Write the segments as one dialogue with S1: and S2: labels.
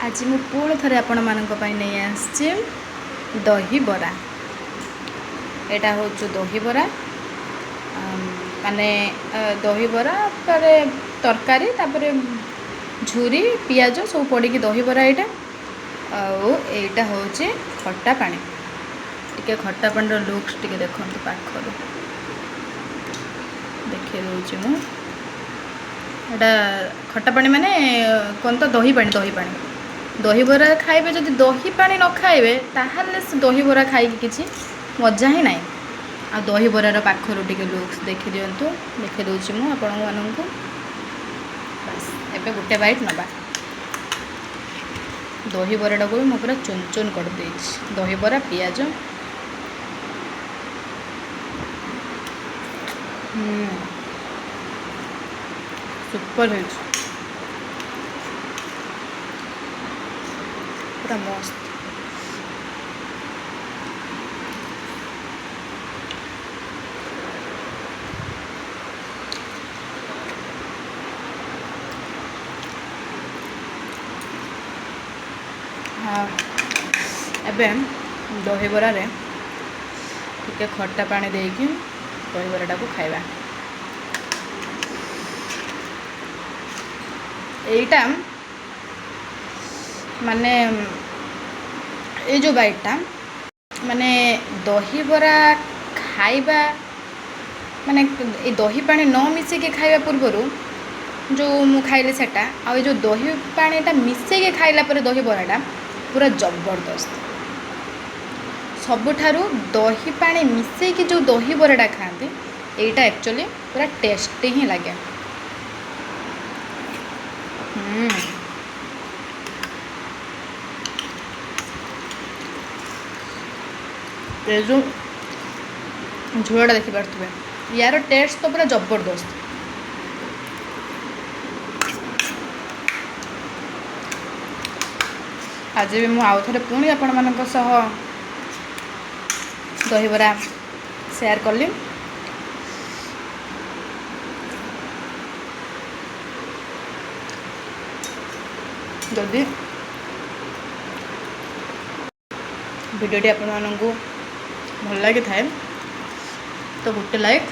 S1: आज मु पुणी थरे आपण मानक पई नहीं आसछि दही बरा। एटा होछु दही बरा माने दही बरा तारे तरकारी तापरे झुरी पियाज सब पड़ी की दही बरा एटा एटा होछि खट्टा पानी। टिके खट्टा पानी रो लुक्स टिके देखंतु पाखरो देखे दउछि मु। एटा खट्टा पानी माने कोन तो दही पानी दही बरा खाइबे जदि दही पानी न खाइबे ताहले से दही बरा खाई किछि मजा ही नाही। आ दही बरार पाखर टिके लुक्स देखि दियंतु देखे दउछि मु आपण माननकु। बस एबे गुटे बाइट नबा दही बराटा को मु पूरा चुन चुन कर देछि। दही बरा पियाज सुपर है पूरा मस्त। हाँ एबे दही बरा रे टिके खट्टा पानी देकी दही बराटा को खाइबा। एटा माने ये जो बाइटा माने दही बरा खाइबा माने ये दही पानी न मिसे के खाइबा पूर्वरु जो मु खाइले सेटा आ जो दही पानीटा मिसे के खाइला पर दही बराटा पूरा जबरदस्त। सबुठारु दही पानी मिसे की जो दही बराटा खाते एटा एक्चुअली पूरा टेस्टी ही लगे। ये जो झोलटा देखी पारे यार टेस्ट तो पूरा जबरदस्त। आज भी मुझे आउ थे पुणी आपण मान दही बरा शेयर कली। जदि भिडियोटी आपण मानू भल लगी थाए तो गोटे लाइक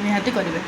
S1: निहाती करेंगे।